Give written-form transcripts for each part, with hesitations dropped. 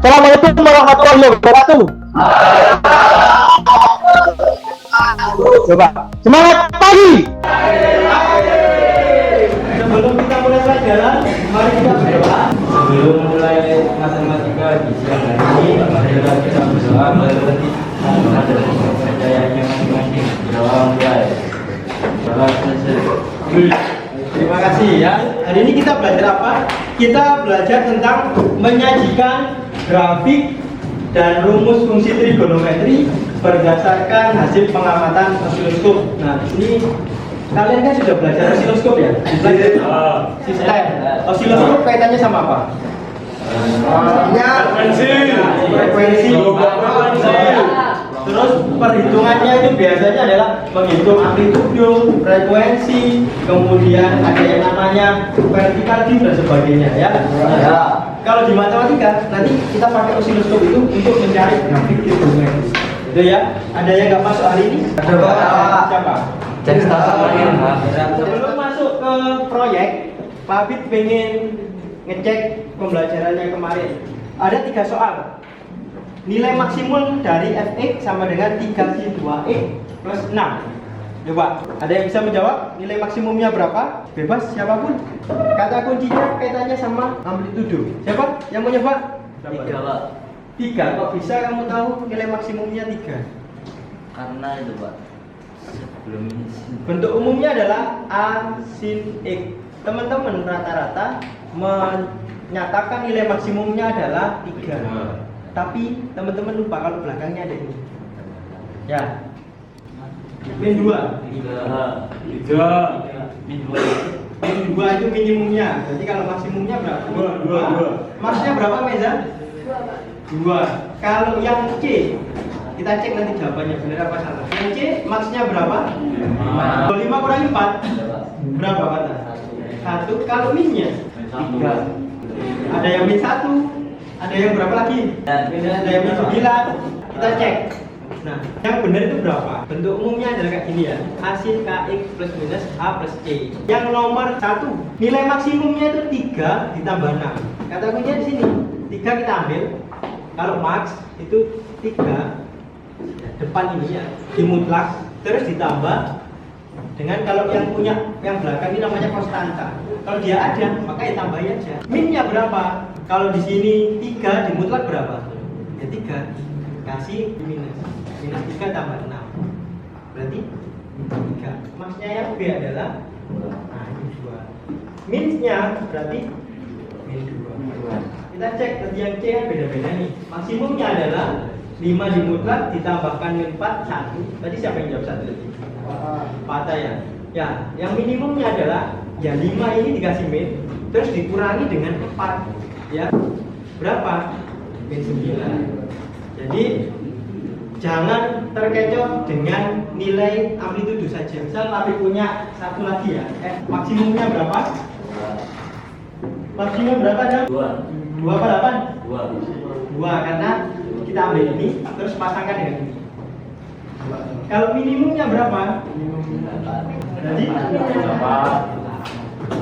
Assalamualaikum warahmatullahi wabarakatuh. Coba semangat pagi. Sebelum kita mulai pelajaran, mari kita berdoa. Sebelum mulai matematika di siang hari ini, marilah kita berdoa berarti percayaannya masing-masing. Berdoa mulai. Berdoa selesai. Terima kasih ya. Hari ini kita belajar apa? Kita belajar tentang menyajikan grafik dan rumus fungsi trigonometri berdasarkan hasil pengamatan osiloskop. Nah, di sini kalian kan sudah belajar osiloskop ya? Belajar sistem. Osiloskop kaitannya sama apa? Frekuensi. Terus perhitungannya itu biasanya adalah menghitung amplitudo, frekuensi, kemudian ada yang namanya vertikal dan sebagainya ya. Kalau di matematika nanti kita pakai osiloskop itu untuk mencari grafik trigonometri. Itu ya. Ada yang nggak masuk hari ini? Ada Pak. Siapa? Jadi Sebelum masuk ke proyek, Pak Abid pengen ngecek pembelajarannya kemarin. Ada 3 soal. Nilai maksimum dari fx sama dengan 3sin2x plus 6. Coba, ada yang bisa menjawab nilai maksimumnya berapa? Bebas siapapun. Kata kuncinya kaitannya sama amplitudo. Siapa yang mau nyoba? 3 Pak. 3. Kok bisa kamu tahu nilai maksimumnya 3? Karena itu Pak, sebelum ini Bentuk umumnya adalah a sin x. Teman-teman rata-rata menyatakan nilai maksimumnya adalah 3. Tapi teman-teman lupa kalau belakangnya ada ini. Ya. Min 2. Min 2 itu minimumnya. Jadi kalau maksimumnya berapa? 2. Maksnya berapa, Meza? 2. Kalau yang C, kita cek nanti jawabannya benar apa salah. Yang C maksnya berapa? 5. 5 kurangi 4. Berapa kata? 1. Kalau minnya 3. Ada yang min 1. Ada yang berapa lagi? Ada yang min 9. Kita cek. Nah, yang benar itu berapa? Bentuk umumnya adalah kayak gini ya. A sin kx plus minus A plus C. Yang nomor 1, nilai maksimumnya itu 3 ditambah 6. Kata kuncinya di sini. 3 kita ambil. Kalau max itu 3 depan ini ya, dimutlak terus ditambah dengan kalau yang punya yang belakang ini namanya konstanta. Kalau dia ada, maka ya tambahin aja. Minnya berapa? Kalau di sini 3 dimutlak berapa? Ya 3. Kasih minus. Minus 3 tambah 6. Berarti 3. Maksudnya yang B adalah nah ini 2. Minusnya berarti min 2. Kita cek nanti yang C kan beda-beda nih. Maksimumnya adalah 5 dimutlak ditambahkan min 4 1. Tadi siapa yang jawab 1 tadi? Patah ya. Ya, yang minimumnya adalah ya 5 ini dikasih min terus dikurangi dengan 4. Ya. Berapa? Min 9. Jadi jangan terkecoh dengan nilai amplitudo saja. Misal tapi punya satu lagi ya. Maksimumnya berapa? Maksimum berapa ada? 2 apa 8? 2 karena kita ambil ini terus pasangkan dengan ini. Kalau minimumnya berapa? Jadi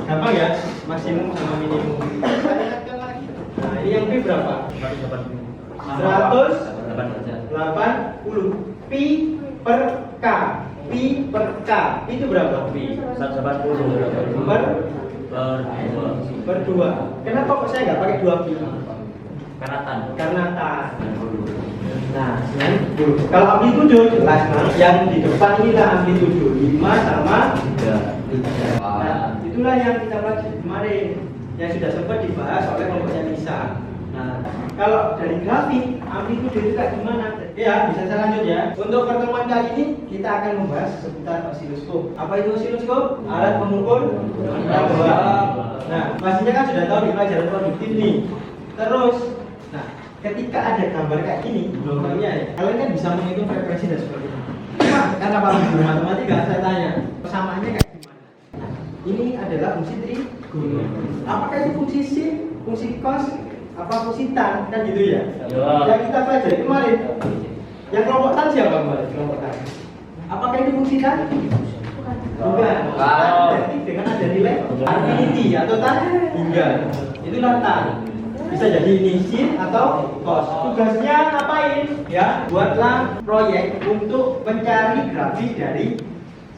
gampang ya, maksimum sama minimum. Nah, ini yang B berapa? 180 pi per K. Pi per K itu berapa? Pi 180 per 2. Kenapa kok saya nggak pakai 2 pi? Karena tan. Nah, kalau amplitudo jelas yang di depan inilah amplitudo 5 sama 3. Nah, itulah yang kita pelajari kemarin yang sudah sempat dibahas oleh kelompoknya Nisa. Nah, kalau dari grafik amplitudo itu kayak gimana? Ya, bisa saya lanjut ya. Untuk pertemuan kali ini kita akan membahas seputar osiloskop. Apa itu osiloskop? Alat pengukur pergerakan. Nah, pastinya kan sudah tahu di pelajaran produktif nih. Terus, nah, ketika ada gambar kayak gini, gelombangnya ya, kalian kan bisa menghitung frekuensi dan sebagainya. Cuma karena Pak Guru Matematika saya tanya, persamaannya kayak gimana? Nah, ini adalah fungsi trigonometri. Apakah itu fungsi sin, fungsi cos, apa fungsi tan, kan gitu ya? Yang kita pelajari kemarin. Yang kelompok tan siapa kemarin? Kelompok tan. Apakah itu fungsi tan? Bukan. Berarti dengan ada nilai infinity atau tan hingga. Itulah tan. bisa jadi ini sin atau cos. Tugasnya ngapain? Ya, buatlah proyek untuk mencari grafik dari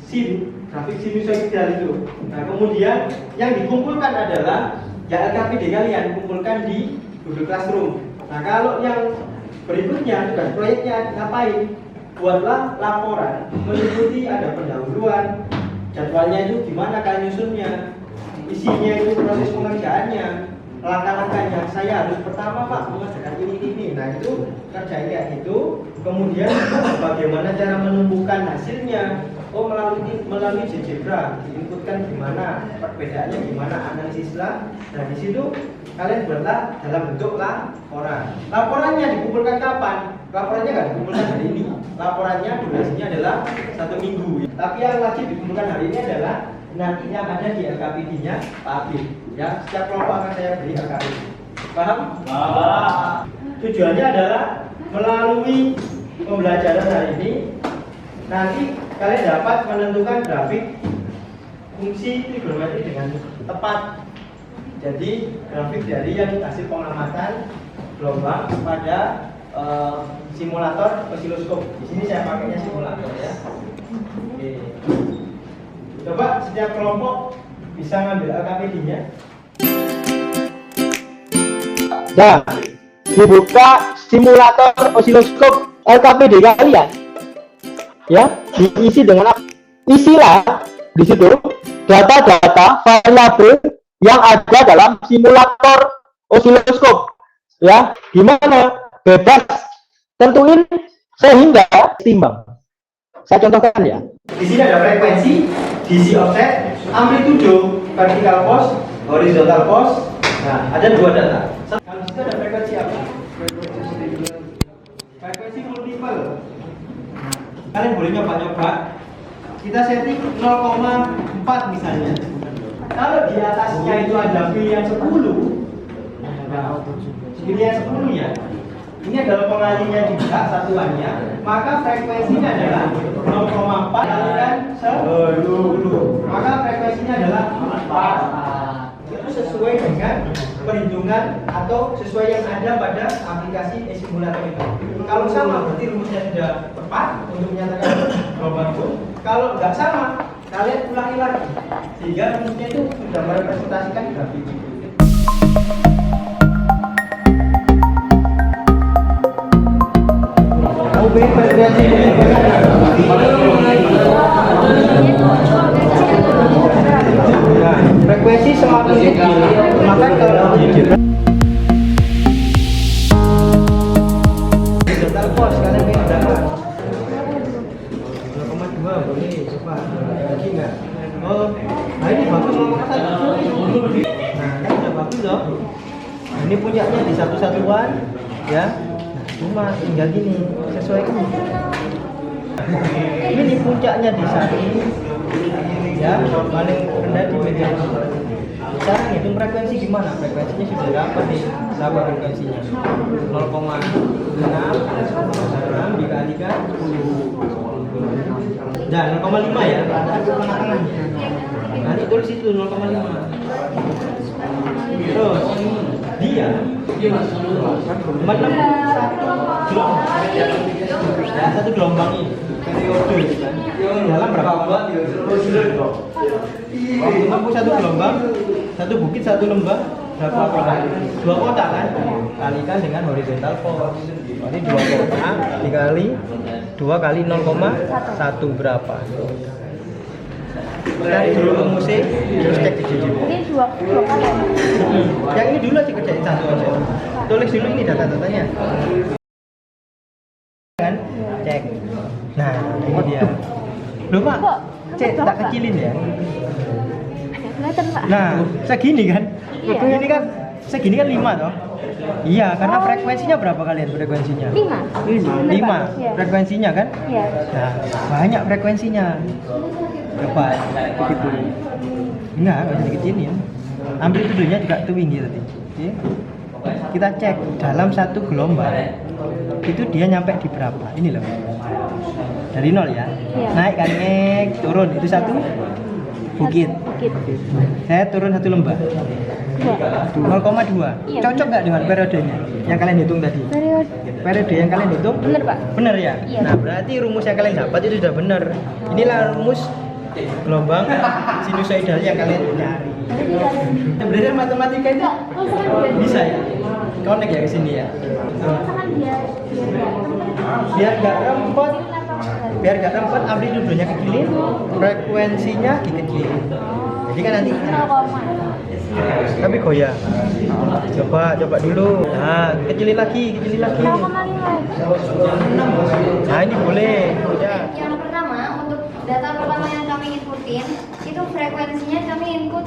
sin, grafik sinusoidal itu. Nah, kemudian yang dikumpulkan adalah ya LKPD kalian kumpulkan di Google Classroom. Nah, kalau yang berikutnya tugas proyeknya ngapain? Buatlah laporan meliputi ada pendahuluan, jadwalnya itu gimana kalian nyusunnya, isinya itu proses pengerjaannya, langkah-langkahnya. Saya harus pertama Pak mengerjakan ini. Nah, itu kerjain kayak gitu. Kemudian bagaimana cara menumbuhkan hasilnya? Oh, melalui GeoGebra, diinputkan gimana, perbedaannya gimana, analisislah. Nah, di situ kalian buatlah dalam bentuk laporan. Laporannya dikumpulkan kapan? Laporannya nggak dikumpulkan hari ini. Laporannya durasinya adalah 1 minggu. Tapi yang wajib dikumpulkan hari ini adalah nanti yang ada di LKPD-nya Pak Abid. Ya, setiap kelompok akan saya beri LKPD. Paham? Tujuannya adalah melalui pembelajaran hari ini nanti kalian dapat menentukan grafik fungsi trigonometri dengan tepat. Jadi grafik dari yang hasil pengamatan gelombang pada simulator osiloskop. Di sini saya pakainya simulator ya. Oke. Coba setiap kelompok bisa ngambil LKPD-nya. Nah, dibuka simulator osiloskop LKPD kalian. Ya, diisi dengan apa? Isilah di situ data-data variabel yang ada dalam simulator osiloskop. Ya, gimana? Bebas tentuin sehingga timbang. Saya contohkan ya. Di sini ada frekuensi, DC offset, amplitudo, vertical pos, horizontal pos. Nah, ada 2 data. Kalau di situ ada frekuensi apa? Frekuensi multiple. Kalian boleh nyoba-nyoba. Kita setting 0,4 misalnya. Kalau di atasnya itu ada pilihan 10, nah, pilihan 10 ya. Ini adalah pengalinya juga satuannya, maka frekuensinya adalah 0,4 kalikan 10. Maka frekuensinya adalah 4. Itu sesuai dengan perhitungan atau sesuai yang ada pada aplikasi e-simulator itu. Kalau sama berarti rumusnya sudah tepat untuk menyatakan gelombang itu. Kalau nggak sama, kalian ulangi lagi sehingga rumusnya itu sudah merepresentasikan grafik itu. Nah, frekuensi semakin tinggi, maka kalau total pos kalian pengen berapa? 0,2 boleh coba lagi nggak? Oh, nah ini bagus 0,1. Nah, kan udah bagus loh. Nah, ini punyanya di satu-satuan, ya. Cuma tinggal gini, sesuaikan. Ini puncaknya di satu, ya, paling rendah di media. Cara ngitung frekuensi gimana? Frekuensinya sudah dapat nih, berapa frekuensinya? 0,6 dikalikan 10. Dan 0,5 ya, tengah-tengahnya. Nanti tulis itu 0,5. Terus dia cuma 1 gelombang ini periode gitu kan. Dalam berapa lembah? Waktu menempuh 1 gelombang, 1 bukit 1 lembah berapa kotak? 2 kotak kan? Kalikan dengan horizontal pos. Berarti 2 kotak dikali 2 kali 0,1 berapa? Cari dulu rumusnya, terus cek di sini. Ini dua kali. Yang ini dulu aja kerjain satu aja. Tulis dulu ini data-datanya. Kan? Cek. Nah, ini dia. Loh Pak, cek tak kecilin ya. Nah, segini kan? Ini kan segini kan 5 toh? Iya, karena frekuensinya berapa kalian frekuensinya? 5 frekuensinya kan? Iya. Nah, banyak frekuensinya. Coba begitu. Enggak bisa dikecilin. Amplitudonya juga tinggi tadi. Oke. Kita cek dalam 1 gelombang itu dia nyampe di berapa? Ini loh. Dari 0 ya. Iya. Naik kan, turun itu 1 Bukit. Bukit. Saya turun 1 lembah. 0,2. Iya, Cocok nggak dengan periodenya yang kalian hitung tadi? Periode yang kalian hitung? Bener, Pak. Bener ya? Iya. Nah, berarti rumus yang kalian dapat itu sudah benar. Inilah rumus gelombang sinusoidal yang kalian cari. Sebenarnya matematika itu bisa ya? Connect ya ke sini ya. Biar nggak rempet, amplitudonya kecilin, frekuensinya dikecilin. Jadi kan nanti tapi goyang. Coba dulu. Nah, kecilin lagi. Nah, ini boleh. Ya. Yang pertama, untuk data pertama yang kami inputin itu frekuensinya kami input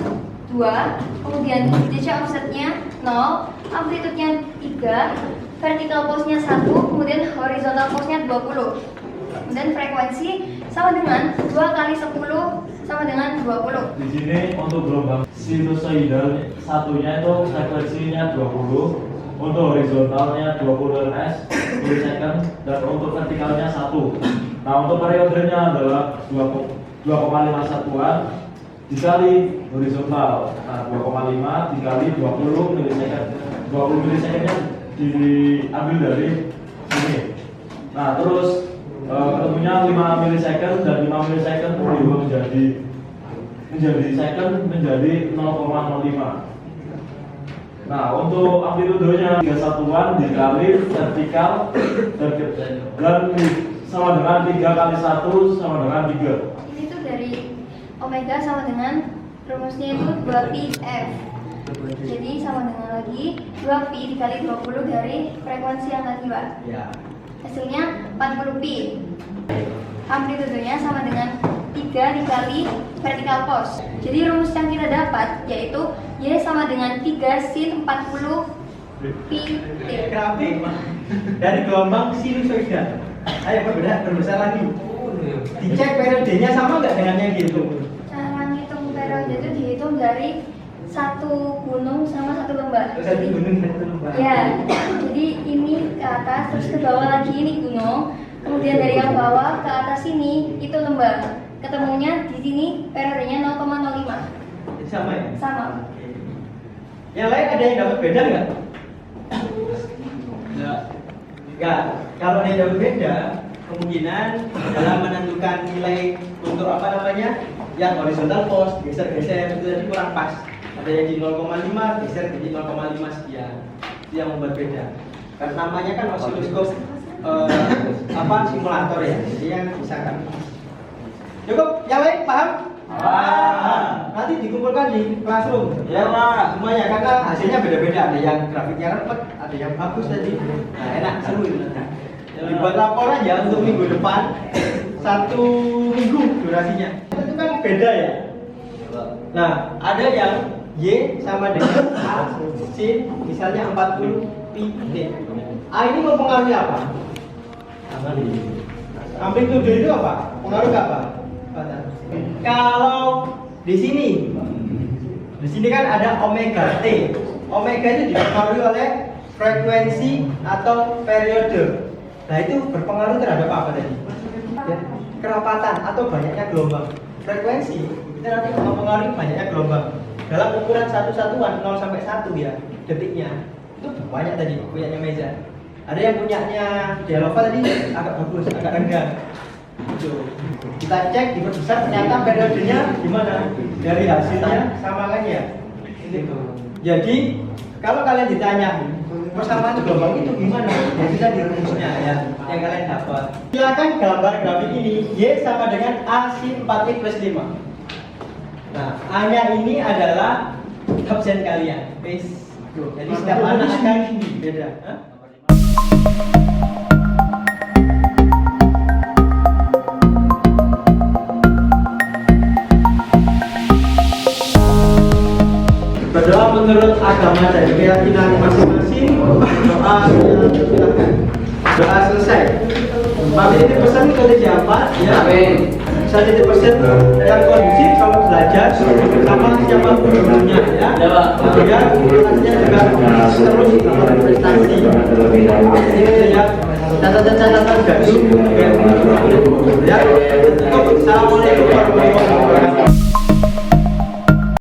2, kemudian DC offsetnya 0, amplitudenya 3, vertical pulse-nya 1, kemudian horizontal pulse-nya 20. Kemudian frekuensi sama dengan 2 kali 10 sama dengan 20. Di sini untuk gelombang sinusoidal satunya itu frekuensinya 20, untuk horizontalnya 20 Hz milisecond, dan untuk vertikalnya 1. Nah, untuk periodenya adalah 2,5 satuan dikali horizontal. Nah, 2,5 dikali 20 milisecond. 20 milisecondnya diambil dari sini. Nah, terus ketemunya 5 milisecond, dan 5 milisecond berubah menjadi second menjadi 0,05. Nah, untuk amplitudenya 3 satuan dikali vertikal dan sama dengan 3 kali 1 sama dengan 3. Ini tuh dari omega sama dengan rumusnya itu 2πf. Jadi sama dengan lagi 2pi dikali 20 dari frekuensi yang tadi, Pak. Ya. Hasilnya 40pi. Amplitudenya sama dengan 3 dikali vertical pulse. Jadi rumus yang kita dapat yaitu Y sama dengan 3 sin 40 pi t. Grafik dari gelombang sinusoidal. Ayo berbeda lagi. Dicek periodenya sama nggak dengan yang dihitung? Cara ngitung periode itu dihitung dari satu gunung sama satu lembah. Satu gunung satu lembah. Ya, jadi ini ke atas terus ke bawah lagi ini gunung. Kemudian dari yang bawah ke atas sini itu lembah. Ketemunya di sini periodenya 0,05. Jadi sama ya? Sama. Yang lain ada yang dapat beda nggak? Nggak. Kalau ada yang dapat beda, kemungkinan dalam menentukan nilai untuk apa namanya yang horizontal pulse geser-geser itu tadi kurang pas. Ada yang di 0,5 geser jadi 0,5 sekian. Itu yang membuat beda. Karena namanya kan osiloskop simulator ya. Jadi yang bisa kan. Cukup, yang lain paham? Nanti dikumpulkan di classroom ya Pak, semuanya karena hasilnya beda-beda, ada yang grafiknya repet, ada yang bagus tadi. Nah, enak seru itu. Dibuat lapor aja untuk minggu depan, 1 minggu durasinya. Itu kan beda ya. Nah, ada yang Y sama dengan A sin misalnya 40 pi t. A ini mempengaruhi apa? Amplitudo itu apa? Pengaruh ke apa? Kalau di sini kan ada omega t. Omega itu dipengaruhi oleh frekuensi atau periode. Nah, itu berpengaruh terhadap apa tadi? Ya, kerapatan atau banyaknya gelombang. Frekuensi itu nanti mempengaruhi banyaknya gelombang. Dalam ukuran satu satuan 0 sampai 1 ya detiknya. Itu banyak tadi punyanya Meza. Ada yang punyanya Dialova tadi agak bagus, agak rendah. Kita cek diperbesar, ternyata periodenya gimana? Dari hasilnya sama kan ya? Jadi kalau kalian ditanya persamaan gelombang itu gimana? Ya bisa di rumusnya ya yang kalian dapat. Silakan gambar grafik ini Y sama dengan A sin 4 plus 5. Nah, A-nya ini adalah absen kalian. Jadi setiap anak akan beda. Berdoa menurut agama dan keyakinan masing-masing. Doa silakan. Doa selesai. Maka ini pesan ke siapa? Ya. Saya titip pesan yang kondusif kalau belajar sama siapa gurunya ya. Kemudian nantinya juga terus berprestasi. Ini ya catatan-catatan gaduh ya. Assalamualaikum warahmatullahi wabarakatuh.